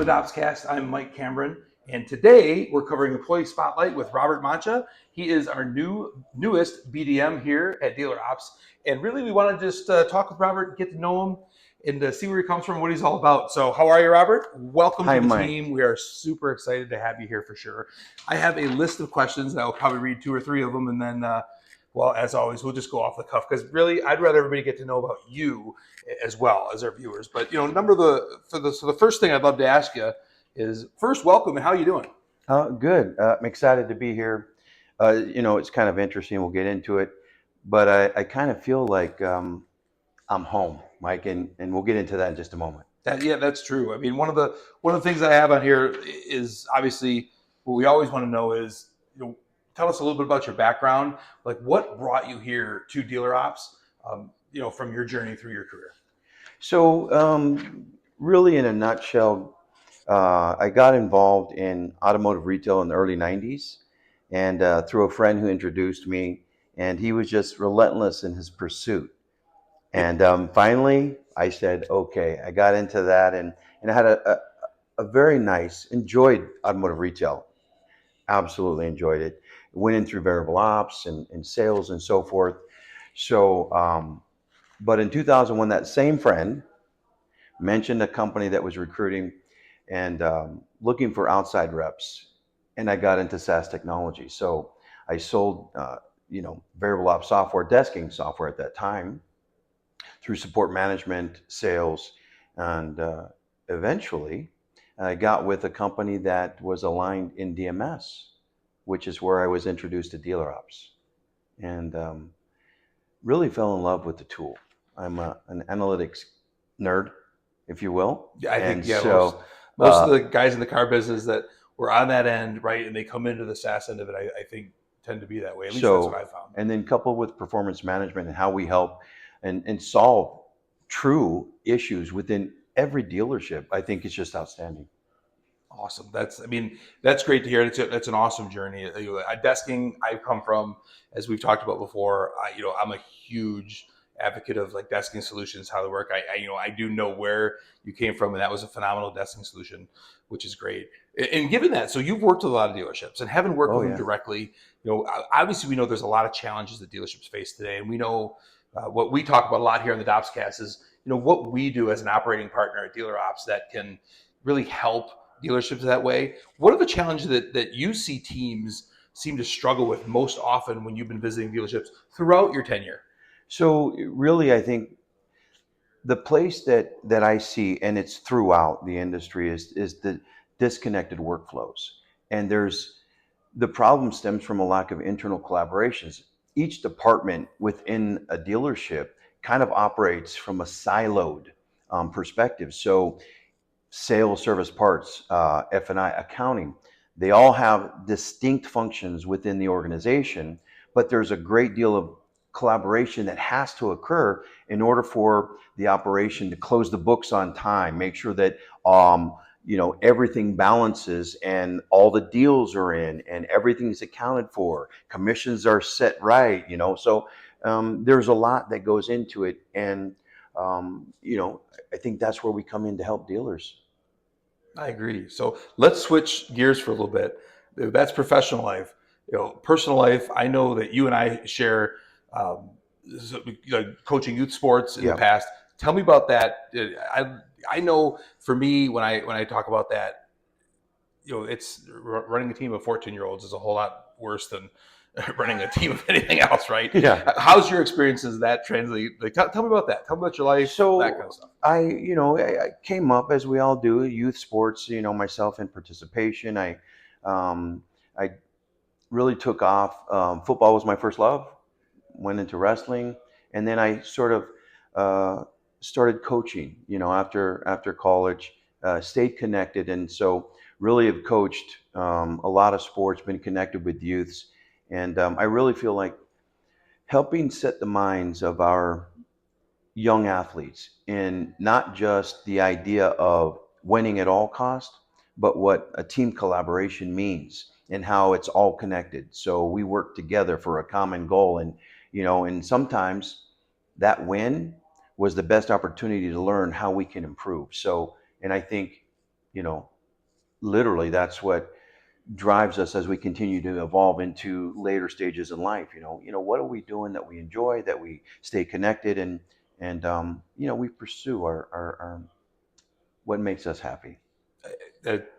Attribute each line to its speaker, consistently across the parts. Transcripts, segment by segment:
Speaker 1: the DOPScast. I'm Mike Cameron, and today we're covering Employee Spotlight with Robert Mancha. He is our newest BDM here at DealerOps, and really we want to just talk with Robert, get to know him, and see where he comes from, what he's all about. So how are you, Robert? Welcome
Speaker 2: Hi,
Speaker 1: to the
Speaker 2: Mike.
Speaker 1: team. We are super excited to have you here for sure. I have a list of questions, and I'll probably read 2 or 3 of them, and then well, as always, we'll just go off the cuff because really, I'd rather everybody get to know about you as well as our viewers. But so the first thing I'd love to ask you is first, welcome and how you doing?
Speaker 2: Good. I'm excited to be here. It's kind of interesting. We'll get into it, but I kind of feel like I'm home, Mike, and we'll get into that in just a moment.
Speaker 1: Yeah, that's true. I mean, one of the things I have on here is obviously what we always want to know is tell us a little bit about your background, like what brought you here to DealerOps, from your journey through your career.
Speaker 2: So, really, in a nutshell, I got involved in automotive retail in the early '90s, and through a friend who introduced me, and he was just relentless in his pursuit. And finally, I said, okay, I got into that, and I had a very nice, enjoyed automotive retail. Absolutely enjoyed it. Went in through variable ops and sales and so forth. So, but in 2001, that same friend mentioned a company that was recruiting and looking for outside reps, and I got into SaaS technology. So I sold, variable ops software, desking software at that time, through support management, sales, and eventually I got with a company that was aligned in DMS, which is where I was introduced to DealerOps, and really fell in love with the tool. I'm an analytics nerd, if you will.
Speaker 1: I think,
Speaker 2: and
Speaker 1: yeah,
Speaker 2: so
Speaker 1: most of the guys in the car business that were on that end, right, and they come into the SaaS end of it, I think tend to be that way. At least that's what I found.
Speaker 2: And then coupled with performance management and how we help and solve true issues within every dealership, I think it's just outstanding.
Speaker 1: Awesome. That's great to hear. That's an awesome journey. Desking, I've come from, as we've talked about before. I'm a huge advocate of like desking solutions, how they work. I do know where you came from, and that was a phenomenal desking solution, which is great. And given that, so you've worked with a lot of dealerships, and having worked with them directly, obviously we know there's a lot of challenges that dealerships face today, and we know what we talk about a lot here on the DOPScast is what we do as an operating partner at DealerOps that can really help dealerships that way. What are the challenges that you see teams seem to struggle with most often when you've been visiting dealerships throughout your tenure?
Speaker 2: So really, I think the place that I see, and it's throughout the industry, is the disconnected workflows. And the problem stems from a lack of internal collaborations. Each department within a dealership kind of operates from a siloed perspective. So sales, service, parts, F&I, accounting, they all have distinct functions within the organization, but there's a great deal of collaboration that has to occur in order for the operation to close the books on time, make sure that everything balances and all the deals are in and everything's accounted for, commissions are set right, so there's a lot that goes into it, and I think that's where we come in to help dealers.
Speaker 1: I agree. So let's switch gears for a little bit. That's professional life. Personal life, I know that you and I share coaching youth sports in the past. Tell me about that. I know for me, when I talk about that, it's running a team of 14-year-olds is a whole lot worse than running a team of anything else, right?
Speaker 2: Yeah.
Speaker 1: How's your experiences that translate? Like, tell me about that. Tell me about your life,
Speaker 2: So
Speaker 1: that kind of stuff.
Speaker 2: I came up, as we all do, youth sports, myself in participation. I really took off. Football was my first love, went into wrestling, and then I sort of started coaching, after college, stayed connected. And so really have coached a lot of sports, been connected with youths. And I really feel like helping set the minds of our young athletes in not just the idea of winning at all cost, but what a team collaboration means and how it's all connected. So we work together for a common goal. And sometimes that win was the best opportunity to learn how we can improve. So, and I think, literally that's what drives us as we continue to evolve into later stages in life. What are we doing that we enjoy, that we stay connected, and we pursue our what makes us happy.
Speaker 1: That,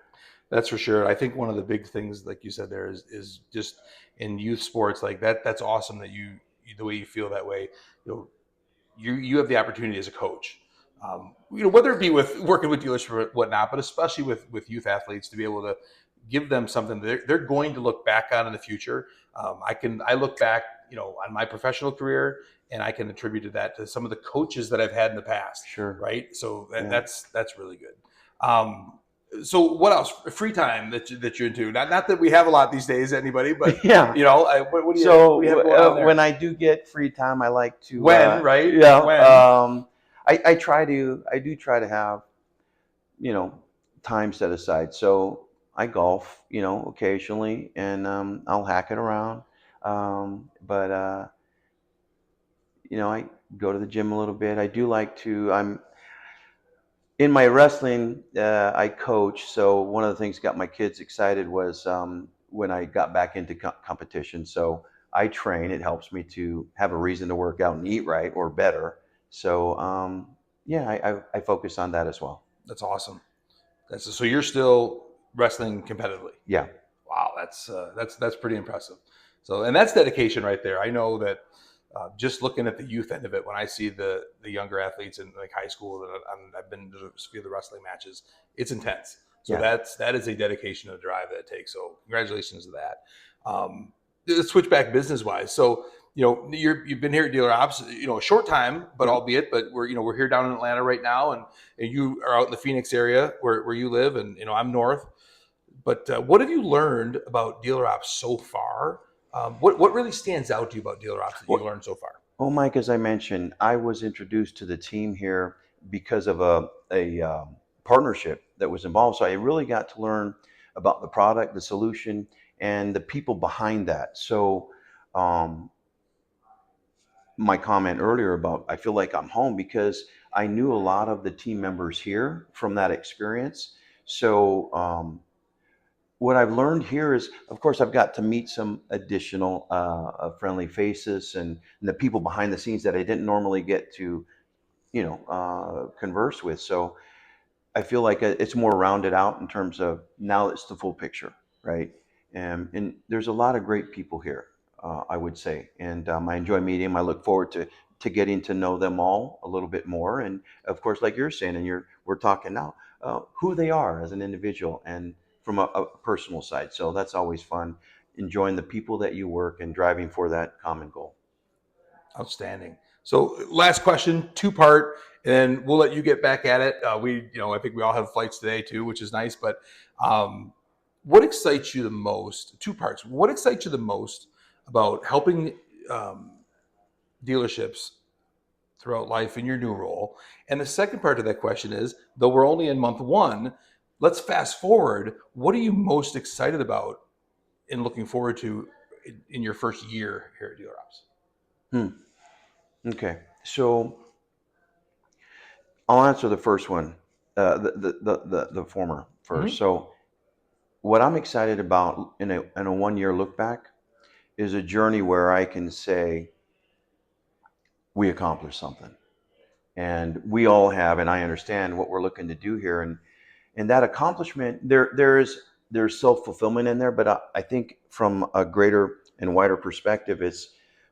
Speaker 1: that's for sure. I think one of the big things, like you said, there is just in youth sports like that. That's awesome that the way you feel that way. You have the opportunity as a coach, whether it be with working with dealers or whatnot, but especially with youth athletes to be able to give them something they're going to look back on in the future. I look back, on my professional career, and I can attribute to that to some of the coaches that I've had in the past.
Speaker 2: Sure.
Speaker 1: Right. So
Speaker 2: Yeah.
Speaker 1: that's really good. So what else? Free time that you're into? Not that we have a lot these days, anybody, but
Speaker 2: Yeah.
Speaker 1: what do you
Speaker 2: So
Speaker 1: have going on there?
Speaker 2: when I do get free time, I like to
Speaker 1: Right?
Speaker 2: yeah.
Speaker 1: When?
Speaker 2: I do try to have time set aside. So I golf, occasionally, and I'll hack it around. But I go to the gym a little bit. I do like to. I'm in my wrestling. I coach, so one of the things that got my kids excited was when I got back into competition. So I train. It helps me to have a reason to work out and eat right, or better. So yeah, I focus on that as well.
Speaker 1: That's awesome. So you're still wrestling competitively.
Speaker 2: Yeah.
Speaker 1: Wow, that's pretty impressive. So, and that's dedication right there. I know that just looking at the youth end of it, when I see the younger athletes in like high school, that I've been to a few of the wrestling matches, it's intense. So
Speaker 2: Yeah.
Speaker 1: that is a dedication and a drive that it takes. So congratulations to that. Let's switch back business wise. So you've been here at DealerOps, a short time, but
Speaker 2: Yep.
Speaker 1: albeit, but we're here down in Atlanta right now, and you are out in the Phoenix area where you live, and I'm north. But what have you learned about DealerOps so far? What really stands out to you about DealerOps that you've
Speaker 2: Well,
Speaker 1: learned so far?
Speaker 2: Mike, as I mentioned, I was introduced to the team here because of a partnership that was involved. So I really got to learn about the product, the solution, and the people behind that. So um, my comment earlier about I feel like I'm home because I knew a lot of the team members here from that experience. So what I've learned here is, of course, I've got to meet some additional friendly faces and the people behind the scenes that I didn't normally get to, converse with. So I feel like it's more rounded out in terms of now it's the full picture, right? And there's a lot of great people here, I would say, and I enjoy meeting them. I look forward to getting to know them all a little bit more, and of course, like you're saying, and we're talking now, who they are as an individual and from a personal side. So that's always fun, enjoying the people that you work and driving for that common goal.
Speaker 1: Outstanding. So last question, two part, and we'll let you get back at it. I think we all have flights today too, which is nice. But um, what excites you the most? Two parts. What excites you the most about helping um, dealerships throughout life in your new role? And the second part of that question is, though we're only in month one, let's fast forward. What are you most excited about and looking forward to in your first year here at DealerOps?
Speaker 2: Okay, so I'll answer the first one, the former first.
Speaker 1: Mm-hmm.
Speaker 2: So what I'm excited about in a 1 year look back is a journey where I can say we accomplished something, and we all have, and I understand what we're looking to do here, and that accomplishment there's self-fulfillment in there, but I think from a greater and wider perspective, it's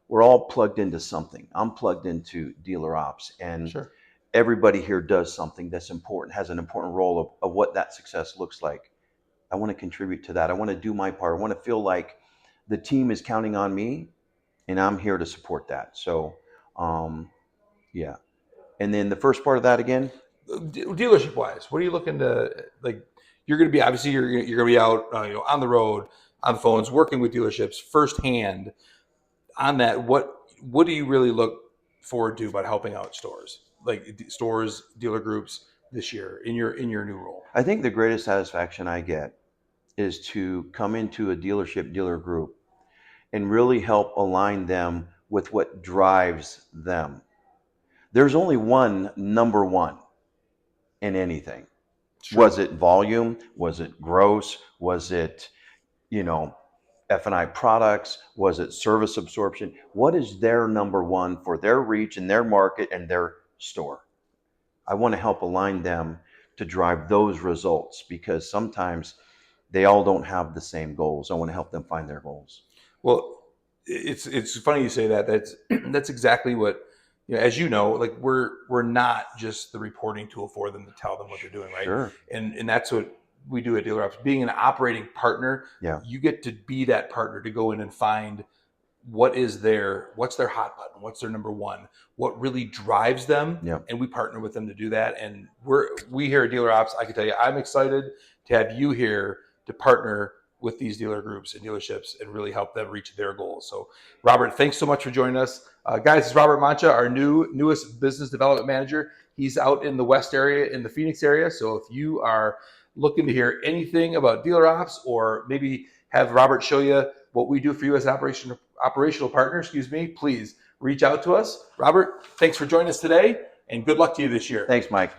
Speaker 2: we're all plugged into something. I'm plugged into dealer ops, and
Speaker 1: Sure.
Speaker 2: everybody here does something that's important, has an important role of what that success looks like. I want to contribute to that. I want to do my part. I want to feel like the team is counting on me, and I'm here to support that. So, um, yeah. And then the first part of that again.
Speaker 1: Dealership wise, what are you looking to like? You're going to be obviously you're going to be out on the road on the phones working with dealerships firsthand on that. What do you really look forward to about helping out stores like stores, dealer groups this year in your new role?
Speaker 2: I think the greatest satisfaction I get is to come into a dealer group and really help align them with what drives them. There's only one number one in anything,
Speaker 1: Sure.
Speaker 2: Was it volume? Was it gross? Was it, you know, F&I products? Was it service absorption? What is their number one for their reach and their market and their store? I want to help align them to drive those results because sometimes they all don't have the same goals. I want to help them find their goals.
Speaker 1: Well, it's funny you say that. That's exactly what, as you know, like we're not just the reporting tool for them to tell them what they're doing, right?
Speaker 2: Sure.
Speaker 1: And that's what we do at DealerOps. Being an operating partner,
Speaker 2: Yeah.
Speaker 1: you get to be that partner to go in and find what's their hot button, what's their number one, what really drives them,
Speaker 2: Yeah.
Speaker 1: and we partner with them to do that. And we here at DealerOps, I can tell you, I'm excited to have you here to partner with these dealer groups and dealerships and really help them reach their goals. So, Robert, thanks so much for joining us, guys. It's Robert Mancha, our newest business development manager. He's out in the West area, in the Phoenix area. So, if you are looking to hear anything about DealerOps, or maybe have Robert show you what we do for you as an operational partner, please reach out to us. Robert, thanks for joining us today, and good luck to you this year.
Speaker 2: Thanks, Mike.